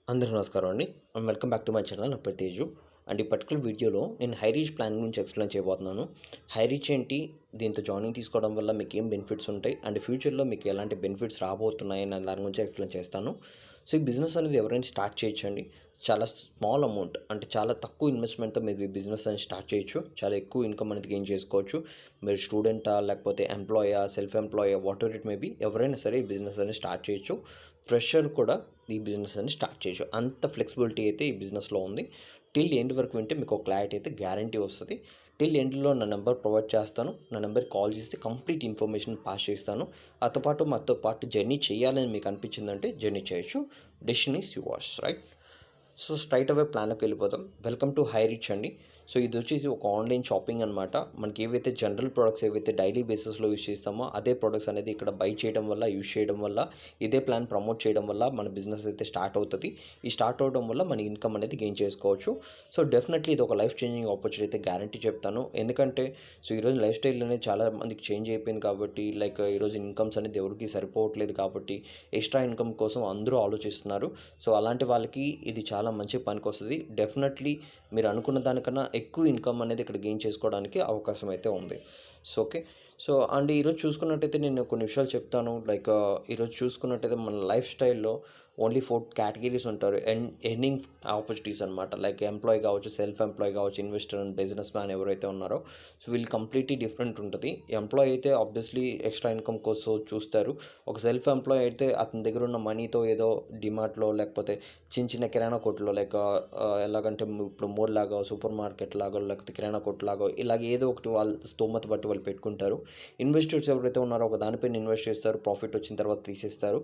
అందరికీ నమస్కారం అండి. Welcome back to my channel. నా పేరు తేజు. అండ్ ఈ పర్టికులర్ వీడియోలో నేను హై రీచ్ ప్లాన్ గురించి ఎక్స్ప్లెయిన్ చేయబోతున్నాను. హై రీచ్ ఏంటి? దీంతో జాయినింగ్ తీసుకోవడం వల్ల మీకు ఏం బెనిఫిట్స్ ఉంటాయి? అండ్ ఫ్యూచర్‌లో మీకు ఎలాంటి బెనిఫిట్స్ రాబోతున్నాయి అనే దాని గురించి ఎక్స్ప్లెయిన్ చేస్తాను. సో, ఈ బిజినెస్ అనేది ఎవరైనా స్టార్ట్ చేయొచ్చండి. చాలా స్మాల్ అమౌంట్ అంటే చాలా తక్కువ ఇన్వెస్ట్‌మెంట్‌తో మీరు ఈ బిజినెస్ అనేది స్టార్ట్ చేయొచ్చు. చాలా ఎక్కువ ఇన్‌కమ్ అనేది గెయిన్ చేసుకోవచ్చు. మీరు స్టూడెంటా? లేకపోతే ఎంప్లాయా? సెల్ఫ్ ఎంప్లాయా? వాటెవర్ ఇట్ మే బీ ఎవరైనా సరే ఈ బిజినెస్ అనేది స్టార్ట్ చేయొచ్చు. ఫ్రెషర్ కూడా ఈ బిజినెస్ అని స్టార్ట్ చేయొచ్చు. అంత ఫ్లెక్సిబిలిటీ అయితే ఈ బిజినెస్‌లో ఉంది. టిల్ ఎండ్ వరకు వింటే మీకు ఒక క్లారిటీ అయితే గ్యారంటీ వస్తది. టిల్ ఎండ్‌లో నా నంబర్ ప్రొవైడ్ చేస్తాను. నా నంబర్‌కి కాల్ చేస్తే కంప్లీట్ ఇన్ఫర్మేషన్ పాస్ చేస్తాను. మాతో పాటు జర్నీ చేయాలని మీకు అనిపించిందంటే జర్నీ చేయొచ్చు. Decision is yours right. So, straight away ప్లాన్‌లోకి వెళ్ళిపోదాం. వెల్కమ్ టు హై రిచ్ అండి. సో, ఇది వచ్చేసి ఒక ఆన్‌లైన్ షాపింగ్ అనమాట. మనకి ఏవైతే జనరల్ ప్రొడక్ట్స్ ఏవైతే డైలీ బేసిస్‌లో యూజ్ చేస్తామో అదే ప్రొడక్ట్స్ అనేది ఇక్కడ బై చేయడం వల్ల, యూజ్ చేయడం వల్ల, ఇదే ప్లాన్ ప్రమోట్ చేయడం వల్ల మన బిజినెస్ అయితే స్టార్ట్ అవుతది. ఈ స్టార్ట్ అవ్వడం వల్ల మన ఇన్‌కమ్ అనేది గెయిన్ చేసుకోవచ్చు. సో, డెఫినెట్‌లీ ఇది ఒక లైఫ్ చేంజింగ్ ఆపర్చునిటీ అయితే గ్యారంటీ చెప్తాను. ఎందుకంటే ఈరోజు లైఫ్ స్టైల్ అనేది చాలా మందికి చేంజ్ అయిపోయింది కాబట్టి ఈరోజు ఇన్‌కమ్స్ అనేది ఎవరికీ సరిపోవట్లేదు కాబట్టి ఎక్స్ట్రా ఇన్‌కమ్ కోసం అందరూ ఆలోచిస్తున్నారు. సో, అలాంటి వాళ్ళకి ఇది చాలా మంచి పనికొస్తది. డెఫినెట్‌లీ మీరు అనుకున్న దానికన్నా ఎక్కువ ఇన్‌కమ్ అనేది ఇక్కడ గెయిన్ చేసుకోవడానికి అవకాశం అయితే ఉంది. So, okay. సో, అండ్ ఈరోజు చూసుకున్నట్టయితే నేను కొన్ని విషయాలు చెప్తాను. ఈరోజు చూసుకున్నట్టయితే మన లైఫ్ స్టైల్‌లో ఓన్లీ 4 కేటగిరీస్ ఉంటారు. ఎర్నింగ్ ఆపర్చునిటీస్ అనమాట. లైక్ ఎంప్లాయీ కావచ్చు, సెల్ఫ్ ఎంప్లాయీ కావచ్చు, ఇన్వెస్టర్ అండ్ బిజినెస్ మ్యాన్ ఎవరైతే ఉన్నారో సో, వీళ్ళు కంప్లీట్‌లీ డిఫరెంట్ ఉంటది. ఎంప్లాయీ అయితే ఆబ్వియస్లీ ఎక్స్ట్రా ఇన్‌కమ్ కోసం చూస్తారు. ఒక సెల్ఫ్ ఎంప్లాయీ అయితే అతని దగ్గర ఉన్న మనీతో ఏదో డీమార్ట్‌లో లేకపోతే చిన్న చిన్న కిరాణా కొట్టులో ఎలాగంటే ఇప్పుడు మోర్ లాగా, సూపర్ మార్కెట్ లాగా, లేకపోతే కిరాణా కొట్టు లాగా ఇలాగ ఏదో ఒకటి వాళ్ళ స్తోమత బట్టి వాళ్ళు పెట్టుకుంటారు. ఇన్వెస్టర్స్ ఎవరైతే ఉన్నారో ఒక దానిపైన ఇన్వెస్ట్ చేస్తారు. ప్రాఫిట్ వచ్చిన తర్వాత తీసేస్తారు.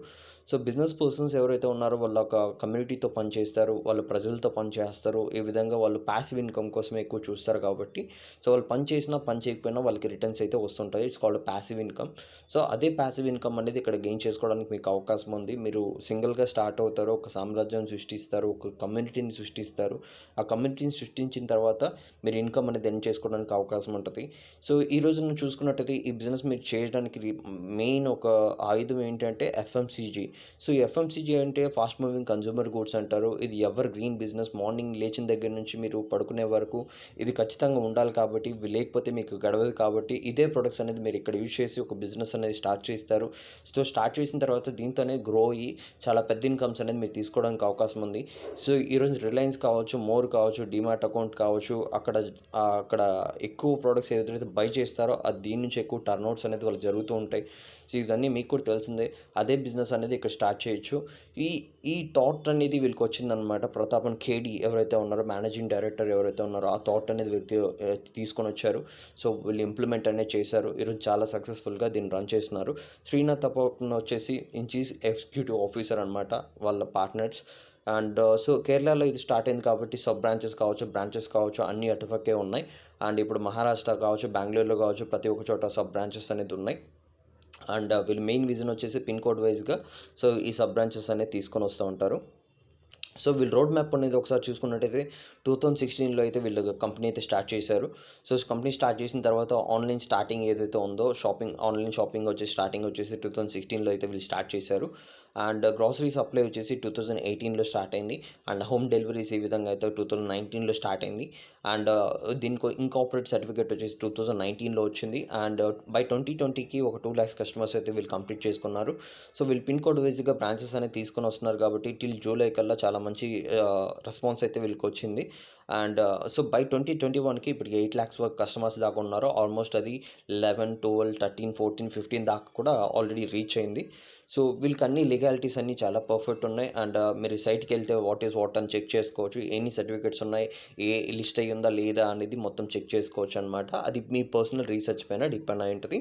సో, బిజినెస్ పర్సన్స్ ఎవరైతే ఉన్నారో వాళ్ళు ఒక కమ్యూనిటీతో పనిచేస్తారు. వాళ్ళు ప్రజలతో పనిచేస్తారు. ఈ విధంగా వాళ్ళు పాసివ్ ఇన్‌కమ్ కోసమే ఎక్కువ చూస్తారు కాబట్టి సో, వాళ్ళు పని చేసినా, పని చేయకపోయినా వాళ్ళకి రిటర్న్స్ అయితే వస్తుంటాయి. It's called passive income. So, అదే పాసివ్ ఇన్‌కమ్ అనేది ఇక్కడ గెయిన్ చేసుకోవడానికి మీకు అవకాశం ఉంది. మీరు సింగిల్‌గా స్టార్ట్ అవుతారు. ఒక సామ్రాజ్యం సృష్టిస్తారు. ఒక కమ్యూనిటీని సృష్టిస్తారు. ఆ కమ్యూనిటీని సృష్టించిన తర్వాత మీరు ఇన్‌కమ్ అనేది ఎర్న్ చేసుకోవడానికి అవకాశం ఉంటది. సో, ఈ రోజు నువ్వు చూసుకున్నట్టయితే ఈ బిజినెస్ మీరు చేయడానికి మెయిన్ ఒక ఆయుధం ఏంటంటే ఎఫ్ఎంసీజీ. సో, ఈ ఎఫ్ఎంసీజీ అంటే ఫాస్ట్ మూవింగ్ కన్జ్యూమర్ గూడ్స్ అంటారు. ఇది ఎవర్ గ్రీన్ బిజినెస్. మార్నింగ్ లేచిన దగ్గర నుంచి మీరు పడుకునే వరకు ఇది ఖచ్చితంగా ఉండాలి కాబట్టి, ఇవి లేకపోతే మీకు గడవదు కాబట్టి, ఇదే ప్రొడక్ట్స్ అనేది మీరు ఇక్కడ యూజ్ చేసి ఒక బిజినెస్ అనేది స్టార్ట్ చేస్తారు. సో, స్టార్ట్ చేసిన తర్వాత దీంతోనే గ్రో అయ్యి చాలా పెద్ద ఇన్‌కమ్స్ అనేది మీరు తీసుకోవడానికి అవకాశం ఉంది. సో, ఈరోజు రిలయన్స్ కావచ్చు, మోర్ కావచ్చు, డీమార్ట్ అకౌంట్ కావచ్చు, అక్కడ ఎక్కువ ప్రొడక్ట్స్ ఏదైతే బై చేస్తారో దీని నుంచి ఎక్కువ టర్నోవర్స్ అనేది వాళ్ళకి జరుగుతూ ఉంటాయి. సో, ఇవన్నీ మీకు కూడా తెలిసిందే. అదే బిజినెస్ అనేది ఇక్కడ స్టార్ట్ చేయొచ్చు. ఈ ఈ థాట్ అనేది వీళ్ళకొచ్చిందనమాట. ప్రతాపన్ కేడీ ఎవరైతే ఉన్నారో మేనేజింగ్ డైరెక్టర్ ఎవరైతే ఉన్నారో ఆ థాట్ అనేది తీసుకొనొచ్చారు. సో, వీళ్ళు ఇంప్లిమెంట్ అనేది చేశారు. ఈరోజు చాలా సక్సెస్‌ఫుల్‌గా దీన్ని రన్ చేస్తున్నారు. శ్రీనాథ్ తపోవన్ వచ్చేసి చీఫ్ ఎగ్జిక్యూటివ్ ఆఫీసర్ అనమాట. వాళ్ళ పార్ట్నర్స్. సో, కేరళలో ఇది స్టార్ట్ అయింది కాబట్టి బ్రాంచెస్ కావచ్చు అన్నీ అటుపక్కే ఉన్నాయి. అండ్ ఇప్పుడు మహారాష్ట్ర కావచ్చు, బెంగుళూరులో కావచ్చు ప్రతి ఒక్క చోట సబ్ బ్రాంచెస్ అనేది ఉన్నాయి. వీళ్ళ మెయిన్ విజన్ వచ్చేసి పిన్ కోడ్ వైస్‌గా సో, ఈ సబ్ బ్రాంచెస్ అనేది తీసుకొనొస్తూ ఉంటారు. సో, వీళ్ళ రోడ్ మ్యాప్ అనేది ఒకసారి చూసుకున్నట్టయితే 2016లో అయితే వీళ్ళు కంపెనీ అయితే స్టార్ట్ చేశారు. సో, కంపెనీ స్టార్ట్ చేసిన తర్వాత స్టార్టింగ్ ఏదైతే ఉందో ఆన్‌లైన్ షాపింగ్ స్టార్టింగ్ వచ్చేసి 2016లో అయితే వీళ్ళు స్టార్ట్ చేశారు. గ్రోసరీ సప్లై వచ్చేసి 2018లో స్టార్ట్ అయింది. హోమ్ డెలివరీస్ ఈ విధంగా అయితే 2019లో స్టార్ట్ అయింది. దీనికి ఇన్కార్పొరేట్ సర్టిఫికేట్ వచ్చేసి 2019లో వచ్చింది. బై 2020కి ఒక 2,00,000 కస్టమర్స్ అయితే వీళ్ళు కంప్లీట్ చేసుకున్నారు. సో, వీళ్ళు పిన్ కోడ్ వైస్‌గా బ్రాంచెస్ అనేది తీసుకొని వస్తున్నారు కాబట్టి టిల్ జూలై కల్లా చాలా మంచి రెస్పాన్స్ అయితే వీళ్ళకొచ్చింది. సో, బై 2021కి ఇప్పటికి 8,00,000 వరకు కస్టమర్స్ దాకా ఉన్నారు. ఆల్మోస్ట్ అది 11, 12, 13, 14, 15 దాకా కూడా ఆల్రెడీ రీచ్ అయింది. సో, వీళ్ళకి అన్ని లీగాలిటీస్ అన్నీ చాలా పర్ఫెక్ట్ ఉన్నాయి. మీరు సైట్‌కెళ్తే వాట్ ఈస్ వాట్ అని చెక్ చేసుకోవచ్చు. ఎన్ని సర్టిఫికేట్స్ ఉన్నాయి, లిస్ట్ అయ్యి ఉందా లేదా అనేది మొత్తం చెక్ చేసుకోవచ్చు అనమాట. అది మీ పర్సనల్ రీసెర్చ్ పైన డిపెండ్ అయి ఉంటది.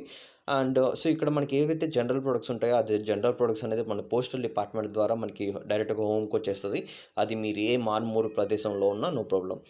సో, ఇక్కడ మనకి ఏవైతే జనరల్ ప్రొడక్ట్స్ ఉంటాయో అది జనరల్ ప్రొడక్ట్స్ అనేది మన పోస్టల్ డిపార్ట్మెంట్ ద్వారా మనకి డైరెక్ట్‌గా హోమ్‌కొచ్చేస్తది. అది మీరు ఏ మారుమూల ప్రదేశంలో ఉన్నా no problem.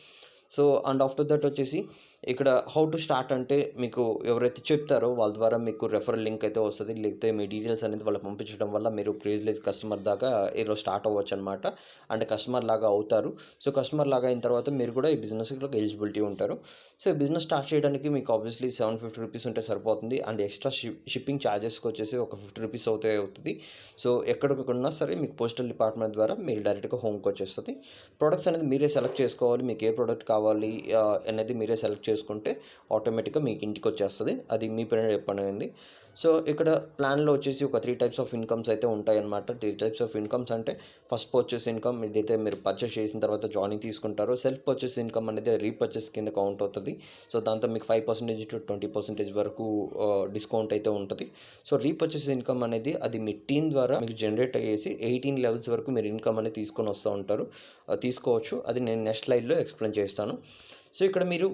So, after that వచ్చేసి ఇక్కడ హౌ టు స్టార్ట్ అంటే మీకు ఎవరైతే చెప్తారో వాళ్ళ ద్వారా మీకు రెఫరల్ లింక్ అయితే వస్తది. లేకపోతే మీ డీటెయిల్స్ అనేది వాళ్ళకి పంపించడం వల్ల మీరు ప్రీవియస్ కస్టమర్ దాకా ఈరోజు స్టార్ట్ అవ్వచ్చనమాట. అంటే కస్టమర్ లాగా అవుతారు. సో, కస్టమర్ లాగా అయిన తర్వాత మీరు కూడా ఈ బిజినెస్‌లోకి ఎలిజిబిలిటీ ఉంటారు. సో, బిజినెస్ స్టార్ట్ చేయడానికి మీకు ఆబ్వియస్లీ ₹750 ఉంటే సరిపోతుంది. అండ్ ఎక్స్‌ట్రా షిప్పింగ్ ఛార్జెస్‌కొచ్చేసి ఒక ₹50 అవుతది. సో, ఎక్కడికన్నా సరే మీకు పోస్టల్ డిపార్ట్మెంట్ ద్వారా మీరు డైరెక్ట్‌గా హోమ్‌కొచ్చేస్తది. ప్రొడక్ట్స్ అనేది మీరే సెలెక్ట్ చేసుకోవాలి. మీకు ఏ ప్రొడక్ట్ కావాలి అనేది మీరే సెలెక్ట్ చేసుకుంటే ఆటోమేటిక్‌గా మీకు ఇంటికొచ్చేస్తది. అది మీ పని అయింది. సో, ఇక్కడ ప్లాన్‌లో వచ్చేసి ఒక 3 టైప్స్ ఆఫ్ ఇన్‌కమ్స్ అయితే ఉంటాయన్నమాట. 3 టైప్స్ ఆఫ్ ఇన్‌కమ్స్ అంటే ఫస్ట్ పర్చేస్ ఇన్‌కమ్ ఇదైతే మీరు పర్చేస్ చేసిన తర్వాత జాయినింగ్ తీసుకుంటారో. సెల్ఫ్ పర్చేస్ ఇన్‌కమ్ అనేది రీపర్చేస్ కింద కౌంట్ అవుతది. సో, దాంతో మీకు 5% టు 20% వరకు డిస్కౌంట్ అయితే ఉంటది. సో, రీపర్చేస్ ఇన్‌కమ్ అనేది అది మీ టీమ్ ద్వారా మీకు జనరేట్ అయ్యేసి 18 లెవెల్స్ వరకు మీరు ఇన్‌కమ్ అనేది తీసుకొని వస్తూ ఉంటారు. తీసుకోవచ్చు. అది నేను నెక్స్ట్ స్లైడ్‌లో ఎక్స్‌ప్లెయిన్ చేస్తాను. సో, ఇక్కడ మీరు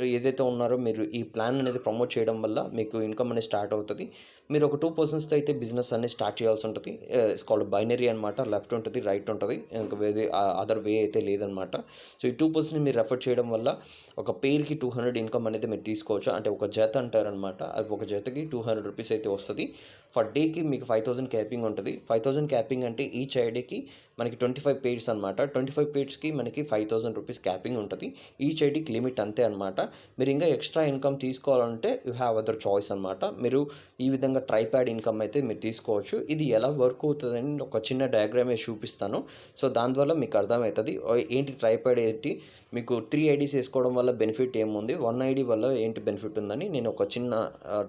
ఏదైతే ఉన్నారో మీరు ఈ ప్లాన్ అనేది ప్రమోట్ చేయడం వల్ల మీకు ఇన్‌కమ్ అనేది స్టార్ట్ అవుతది. మీరు ఒక 2 పర్సన్స్‌తో అయితే బిజినెస్ అనేది స్టార్ట్ చేయాల్సి ఉంటది. ఇట్స్ కాల్డ్ బైనరీ అనమాట. లెఫ్ట్ ఉంటది, రైట్ ఉంటది. ఇంక వేరే అదర్ వే అయితే లేదనమాట. సో, ఈ 2 పర్సన్‌ని మీరు రెఫర్ చేయడం వల్ల ఒక పెయిర్‌కి 200 ఇన్‌కమ్ అనేది మీరు తీసుకోవచ్చు. అంటే ఒక జత అంటారనమాట. అది ఒక జతకి ₹200 అయితే వస్తది. ఫర్ డేకి మీకు 5000 క్యాపింగ్ ఉంటది. 5000 క్యాపింగ్ అంటే ఈచ్ ఐడీకి మనకి 25 పెయిర్స్ అనమాట. 25 పెయిర్స్‌కి మనకి ₹5000 క్యాపింగ్ ఉంటది. ఈచ్ ఐడీకి లిమిట్ అంతే అనమాట. మీరు ఇంకా ఎక్స్ట్రా ఇన్‌కమ్ తీసుకోవాలంటే యూ హ్యావ్ అదర్ చాయిస్ అనమాట. మీరు ఈ విధంగా ట్రైప్యాడ్ ఇన్‌కమ్ అయితే మీరు తీసుకోవచ్చు. ఇది ఎలా వర్క్ అవుతదని ఒక చిన్న డయాగ్రామ్ వేసి చూపిస్తాను. సో, దాని వల్ల మీకు అర్థమవుతది. ఏంటి ట్రైప్యాడ్ ఏంటి, మీకు 3 ఐడీస్ వేసుకోవడం వల్ల బెనిఫిట్ ఏముంది, 1 ఐడీ వల్ల ఏంటి బెనిఫిట్ ఉందని నేను ఒక చిన్న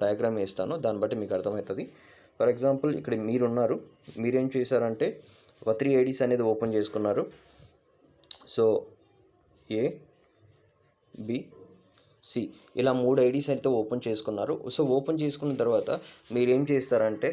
డయాగ్రామ్ వేస్తాను. దాన్ని బట్టి మీకు అర్థమవుతది. ఫర్ ఎగ్జాంపుల్ ఇక్కడ మీరున్నారు. మీరేం చేశారంటే ఒక 3 ఐడీస్ అనేది ఓపెన్ చేసుకున్నారు. సో, ఏ, బి, సి ఇలా 3 ఐడీస్ అయితే ఓపెన్ చేసుకున్నారు. సో, ఓపెన్ చేసుకున్న తర్వాత మీరేం చేస్తారంటే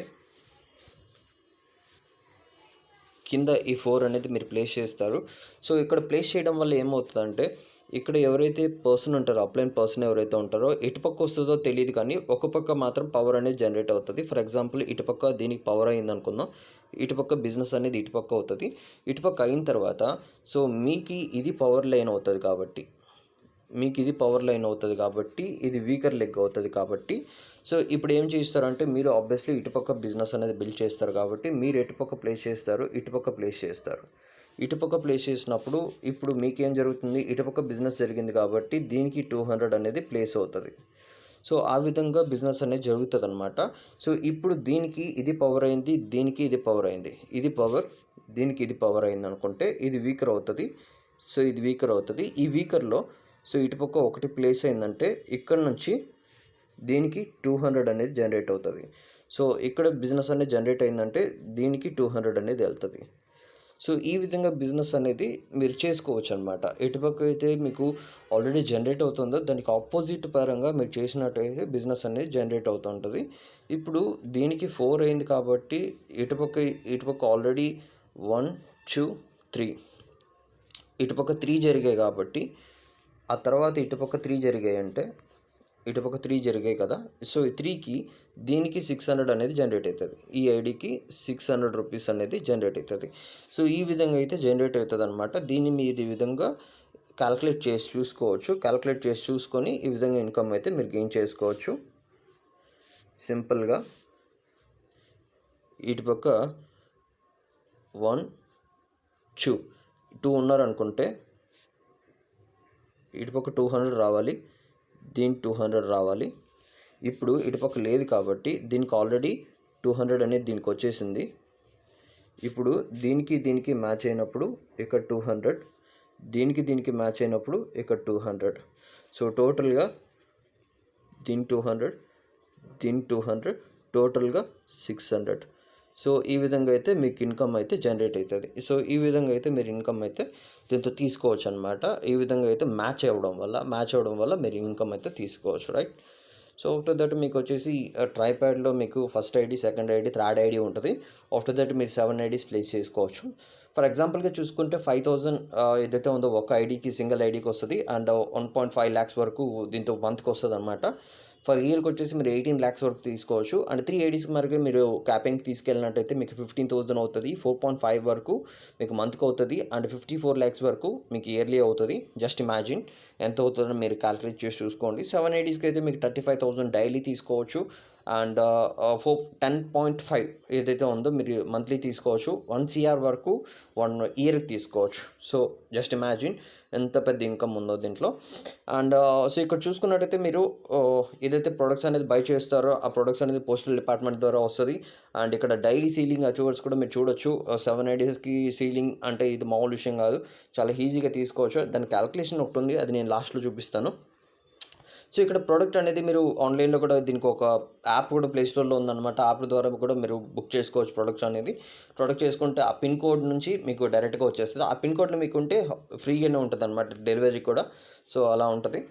కింద ఈ 4 అనేది మీరు ప్లేస్ చేస్తారు. సో, ఇక్కడ ప్లేస్ చేయడం వల్ల ఏమవుతదంటే ఇక్కడ ఎవరైతే పర్సన్ ఉంటారో అప్లైన్ పర్సన్ ఎవరైతే ఉంటారో ఎటుపక్క వస్తదో తెలీదు కానీ ఒక పక్క మాత్రం పవర్ అనేది జనరేట్ అవుతది. ఫర్ ఎగ్జాంపుల్ ఇటుపక్క దీనికి పవర్ అయిందనుకుందాం. ఇటుపక్క బిజినెస్ అనేది ఇటుపక్క అవుతది. ఇటుపక్క అయిన తర్వాత సో, మీకి ఇది పవర్ లైన్ అవుతది కాబట్టి ఇది వీకర్ లెగ్ అవుతది కాబట్టి సో, ఇప్పుడు ఏం చేస్తారంటే మీరు ఆబ్వియస్లీ ఇటుపక్క బిజినెస్ అనేది బిల్డ్ చేస్తారు కాబట్టి మీరు ఎటుపక్క ప్లేస్ చేస్తారు, ఇటుపక్క ప్లేస్ చేస్తారు. ఇటుపక్క ప్లేస్ చేసినప్పుడు ఇప్పుడు మీకేం జరుగుతుంది, ఇటుపక్క బిజినెస్ జరిగింది కాబట్టి దీనికి 200 అనేది ప్లేస్ అవుతది. సో, ఆ విధంగా బిజినెస్ అనేది జరుగుతదనమాట. సో, ఇప్పుడు దీనికి ఇది పవర్ అయింది, దీనికి ఇది పవర్ అయింది. ఇది పవర్, దీనికి ఇది పవర్ అయిందనుకుంటే ఇది వీకర్ అవుతది. సో, ఇది వీకర్ అవుతది. ఈ వీకర్‌లో సో, ఇటుపక్క ఒకటి ప్లేస్ అయిందంటే ఇక్కడ నుంచి దీనికి 200 అనేది జనరేట్ అవుతది. సో, ఇక్కడ బిజినెస్ అనేది జనరేట్ అయిందంటే దీనికి 200 అనేది ఎళ్తది. సో, ఈ విధంగా బిజినెస్ అనేది మీరు చేసుకోవచ్చనమాట. ఎటుపక్క అయితే మీకు ఆల్రెడీ జనరేట్ అవుతుందో దానికి ఆపోజిట్ పరంగా మీరు చేసినట్టయితే బిజినెస్ అనేది జనరేట్ అవుతూ ఉంటది. ఇప్పుడు దీనికి 4 అయింది కాబట్టి ఇటుపక్క ఆల్రెడీ 1, 2, 3 ఇటుపక్క 3 జరిగాయి కాబట్టి ఆ తర్వాత ఇటుపక్క 3 జరిగాయంటే ఇటుపక్క 3 జరిగాయి కదా! సో, ఈ 3కి దీనికి 600 అనేది జనరేట్ అవుతది. ఈ ఐడీకి ₹600 అనేది జనరేట్ అవుతది. సో, ఈ విధంగా అయితే జనరేట్ అవుతదనమాట. దీన్ని మీరు ఈ విధంగా కాలిక్యులేట్ చేసి చూసుకోవచ్చు. కాలిక్యులేట్ చేసి చూసుకొని ఈ విధంగా ఇన్‌కమ్ అయితే మీరు గెయిన్ చేసుకోవచ్చు. సింపుల్‌గా ఇటుపక్క 1, 2 ఉన్నారనుకుంటే ఇటుపక్క 200 రావాలి. దీనికి 200 రావాలి. ఇప్పుడు ఇటుపక్క లేదు కాబట్టి దీనికి ఆల్రెడీ 200 అనేది దీనికి వచ్చేసింది. ఇప్పుడు దీనికి మ్యాచ్ అయినప్పుడు ఇక్కడ 200, దీనికి మ్యాచ్ అయినప్పుడు ఇక్కడ 200. సో, టోటల్‌గా దీనికి 200, దీనికి 200 టోటల్‌గా 600. సో, ఈ విధంగా అయితే మీకు ఇన్‌కమ్ అయితే జనరేట్ అవుతది. సో, ఈ విధంగా అయితే మీరు ఇన్‌కమ్ అయితే దీంతో తీసుకోవచ్చనమాట. ఈ విధంగా అయితే మ్యాచ్ అవ్వడం వల్ల మీరు ఇన్‌కమ్ అయితే తీసుకోవచ్చు. రైట్. సో, ఆఫ్టర్ దట్ మీకొచ్చేసి ట్రైప్యాడ్‌లో మీకు first ID, second ID, third ID ఉంటది. ఆఫ్టర్ దట్ మీరు 7 ఐడీస్ ప్లేస్ చేసుకోవచ్చు. ఫర్ ఎగ్జాంపుల్‌గా చూసుకుంటే 5000 ఏదైతే ఉందో ఒక ఐడీకి సింగిల్ ఐడీకి వస్తది. అండ్ 1.5 లాక్స్ వరకు దీంతో మంత్‌కి వస్తదనమాట. ఫర్ ఇయర్కి వచ్చేసి మీరు 18 lakhs వరకు తీసుకోవచ్చు. అండ్ 3 ఐడీస్కి వరకు మీరు క్యాపింగ్ తీసుకెళ్ళినట్టయితే మీకు 15,000 అవుతుంది. 4.5 వరకు మీకు మంత్కి అవుతుంది. అండ్ 54 lakhs వరకు మీకు ఇయర్లీ అవుతుంది. జస్ట్ ఇమాజిన్ ఎంత అవుతుందో మీరు క్యాలిక్యులేట్ చేసి చూసుకోండి. 7 ఐడీస్కి అయితే మీకు 35,000 డైలీ తీసుకోవచ్చు. అండ్ 10.5 ఏదైతే ఉందో మీరు మంత్లీ తీసుకోవచ్చు. 1 CR వరకు 1 ఇయర్కి తీసుకోవచ్చు. సో జస్ట్ ఇమాజిన్ ఎంత పెద్ద ఇన్కమ్ ఉందో దీంట్లో. అండ్ సో ఇక్కడ చూసుకున్నట్టయితే మీరు ఏదైతే ప్రొడక్ట్స్ అనేది బై చేస్తారో ఆ ప్రొడక్ట్స్ అనేది పోస్టల్ డిపార్ట్మెంట్ ద్వారా వస్తుంది. అండ్ ఇక్కడ డైలీ సీలింగ్ అచీవర్స్ కూడా మీరు చూడొచ్చు. 7 ఐడీస్కి సీలింగ్ అంటే ఇది మామూలు విషయం కాదు, చాలా ఈజీగా తీసుకోవచ్చు. దాని క్యాలిక్యులేషన్ ఒకటి ఉంది, అది నేను లాస్ట్లో చూపిస్తాను. సో ఇక్కడ ప్రోడక్ట్ అనేది మీరు ఆన్లైన్లో కూడా దీనికి ఒక యాప్ కూడా ప్లే స్టోర్లో ఉందన్నమాట. యాప్ ద్వారా కూడా మీరు బుక్ చేసుకోవచ్చు ప్రొడక్ట్స్ అనేది. ప్రొడక్ట్ చేసుకుంటే ఆ పిన్ కోడ్ నుంచి మీకు డైరెక్ట్గా వచ్చేస్తుంది. ఆ పిన్ కోడ్లో మీకు ఉంటే ఫ్రీగానే ఉంటుంది అనమాట డెలివరీ కూడా. సో అలా ఉంటుంది.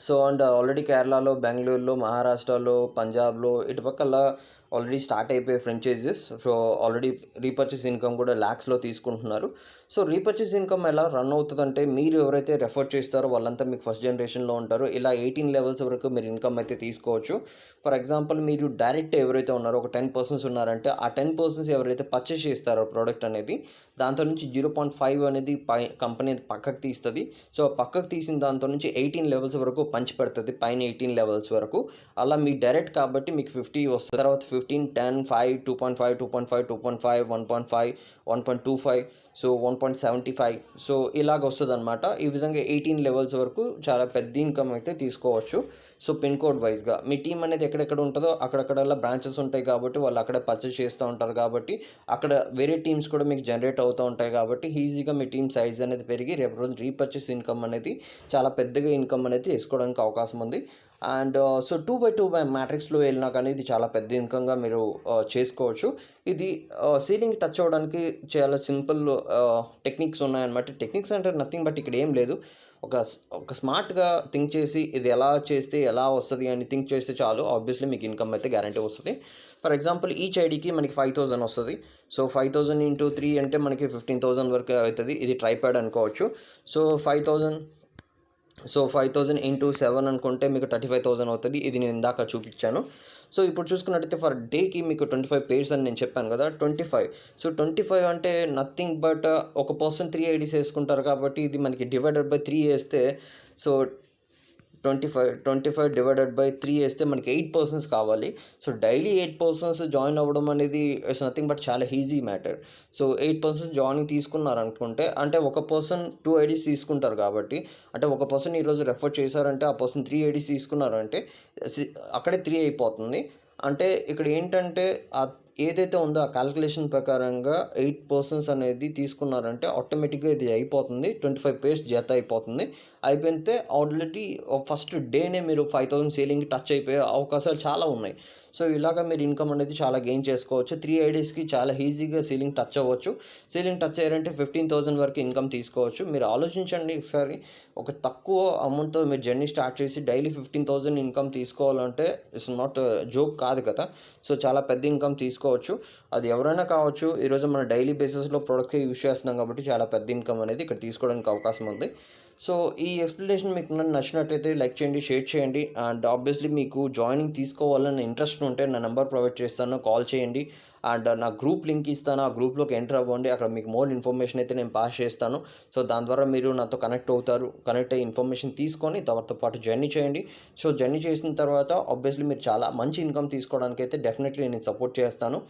సో అండ్ ఆల్రెడీ కేరళలో, బెంగళూరులో, మహారాష్ట్రలో, పంజాబ్లో ఇటుపక్కల ఆల్రెడీ స్టార్ట్ అయిపోయాయి franchises. So already repurchase income కూడా ల్యాక్స్లో తీసుకుంటున్నారు. సో రీపర్చేస్ ఇన్కమ్ ఎలా రన్ అవుతుందంటే మీరు ఎవరైతే రెఫర్ చేస్తారో వాళ్ళంతా మీకు ఫస్ట్ జనరేషన్లో ఉంటారు. ఇలా 18 levels వరకు మీరు ఇన్కమ్ అయితే తీసుకోవచ్చు. ఫర్ ఎగ్జాంపుల్ మీరు డైరెక్ట్ ఎవరైతే ఉన్నారో ఒక 10 persons ఉన్నారంటే ఆ 10 persons ఎవరైతే పర్చేస్ చేస్తారో ప్రోడక్ట్ అనేది దాంతో నుంచి 0.5 అనేది కంపెనీ పక్కకు తీస్తుంది. సో పక్కకు తీసిన దాంతో నుంచి 18 levels వరకు పంచి పెడుతుంది, పైన 18 levels వరకు. అలా మీ డైరెక్ట్ కాబట్టి మీకు 50 వస్తుంది. తర్వాత 15, 10, 5, 2.5, 2.5, 2.5, 1.5, 1.25, సో 1.75, సో ఇలాగ వస్తుంది అనమాట. ఈ విధంగా 18 levels వరకు చాలా పెద్ద ఇన్కమ్ అయితే తీసుకోవచ్చు. సో పిన్ కోడ్ వైజ్గా మీ టీం అనేది ఎక్కడెక్కడ ఉంటుందో అక్కడక్కడల్లా బ్రాంచెస్ ఉంటాయి కాబట్టి వాళ్ళు అక్కడే పర్చేస్ చేస్తూ ఉంటారు కాబట్టి అక్కడ వేరే టీమ్స్ కూడా మీకు జనరేట్ అవుతూ ఉంటాయి కాబట్టి ఈజీగా మీ టీమ్ సైజ్ అనేది పెరిగి రేపు రోజు రీపర్చేస్ ఇన్కమ్ అనేది చాలా పెద్దగా ఇన్కమ్ అనేది చేసుకోవడానికి అవకాశం ఉంది. అండ్ సో 2x2 మ్యాట్రిక్స్లో వెళ్ళినా కానీ ఇది చాలా పెద్ద ఇన్కమ్గా మీరు చేసుకోవచ్చు. ఇది సీలింగ్ టచ్ అవ్వడానికి చాలా సింపుల్ టెక్నిక్స్ ఉన్నాయన్నమాట. టెక్నిక్స్ అంటే నథింగ్ బట్ ఇక్కడ ఏం లేదు, ఒక స్మార్ట్గా థింక్ చేసి ఇది ఎలా చేస్తే ఎలా వస్తుంది అని థింక్ చేస్తే చాలు, ఆబ్వియస్లీ మీకు ఇన్కమ్ అయితే గ్యారంటీ వస్తుంది. ఫర్ ఎగ్జాంపుల్ ఈచ్ ఐడికి మనకి 5,000 వస్తుంది. సో 5,000 into 3 అంటే మనకి 15,000 వరకు అవుతుంది. ఇది ట్రైప్యాడ్ అనుకోవచ్చు. సో 5,000 into 7 అనుకుంటే మీకు 35,000 అవుతుంది. ఇది నేను ఇందాక చూపించాను. సో ఇప్పుడు చూసుకున్నట్టయితే ఫర్ డేకి మీకు 25 pairs అని నేను చెప్పాను కదా, 25. సో 25 అంటే నథింగ్ బట్ ఒక పర్సన్ 3 ఐడీస్ వేసుకుంటారు కాబట్టి ఇది మనకి డివైడెడ్ బై 3 వేస్తే, సో 25 డివైడెడ్ బై 3 వేస్తే మనకి 8 persons కావాలి. సో డైలీ 8 persons జాయిన్ అవ్వడం అనేది ఇట్స్ నథింగ్ బట్ చాలా easy matter. So 8 persons joining తీసుకున్నారు అనుకుంటే అంటే ఒక పర్సన్ 2 ఐడీస్ తీసుకుంటారు కాబట్టి అంటే ఒక పర్సన్ ఈరోజు రెఫర్ చేశారంటే ఆ పర్సన్ 3 ఐడీస్ తీసుకున్నారంటే అక్కడే 3 అయిపోతుంది. అంటే ఇక్కడ ఏంటంటే ఏదైతే ఉందో ఆ క్యాలిక్యులేషన్ ప్రకారంగా 8 persons అనేది తీసుకున్నారంటే ఆటోమేటిక్గా ఇది అయిపోతుంది. 25 pairs జత అయిపోతుంది. అయిపోతే ఆల్రెడీ ఫస్ట్ డేనే మీరు 5,000 సీలింగ్ టచ్ అయిపోయే అవకాశాలు చాలా ఉన్నాయి. సో ఇలాగ మీరు ఇన్కమ్ అనేది చాలా గెయిన్ చేసుకోవచ్చు. 3 ఐడీస్కి చాలా ఈజీగా సీలింగ్ టచ్ అవ్వచ్చు. సీలింగ్ టచ్ అయ్యారంటే 15,000 వరకు ఇన్కమ్ తీసుకోవచ్చు. మీరు ఆలోచించండి ఒకసారి, ఒక తక్కువ అమౌంట్తో మీరు జర్నీ స్టార్ట్ చేసి డైలీ 15,000 ఇన్కమ్ తీసుకోవాలంటే ఇట్స్ నాట్ జోక్ కాదు కదా. సో చాలా పెద్ద ఇన్కమ్ తీసుకోవచ్చు. అది ఎవరైనా కావచ్చు. ఈరోజు మన డైలీ బేసిస్లో ప్రోడక్ట్ యూజ్ చేస్తున్నాం కాబట్టి చాలా పెద్ద ఇన్కమ్ అనేది ఇక్కడ తీసుకోవడానికి అవకాశం ఉంది. సో ఈ ఎక్స్ప్లెనేషన్ మీకు నచ్చినట్టయితే లైక్ చేయండి, షేర్ చేయండి. అండ్ ఆబ్వియస్లీ మీకు జాయినింగ్ తీసుకోవాలని ఇంట్రెస్ట్ ఉంటే నా నెంబర్ ప్రొవైడ్ చేస్తాను, కాల్ చేయండి. అండ్ నా గ్రూప్ లింక్ ఇస్తాను, ఆ గ్రూప్లోకి ఎంటర్ అవ్వండి. అక్కడ మీకు మోర్ ఇన్ఫర్మేషన్ అయితే నేను పాస్ చేస్తాను. సో దాని ద్వారా మీరు నాతో కనెక్ట్ అవుతారు. కనెక్ట్ అయ్యి ఇన్ఫర్మేషన్ తీసుకొని తర్వాత పాటు జర్నీ చేయండి. సో జర్నీ చేసిన తర్వాత ఆబ్వియస్లీ మీరు చాలా మంచి ఇన్కమ్ తీసుకోవడానికి అయితే డెఫినెట్లీ నేను సపోర్ట్ చేస్తాను.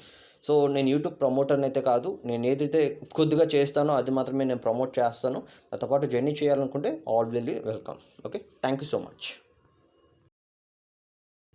సో నేను యూట్యూబ్ ప్రమోటర్ని అయితే కాదు, నేను ఏదైతే కొద్దిగా చేస్తానో అది మాత్రమే నేను ప్రమోట్ చేస్తాను. నాతో పాటు జర్నీ చేయాలనుకుంటే all will welcome. Okay, thank you so much.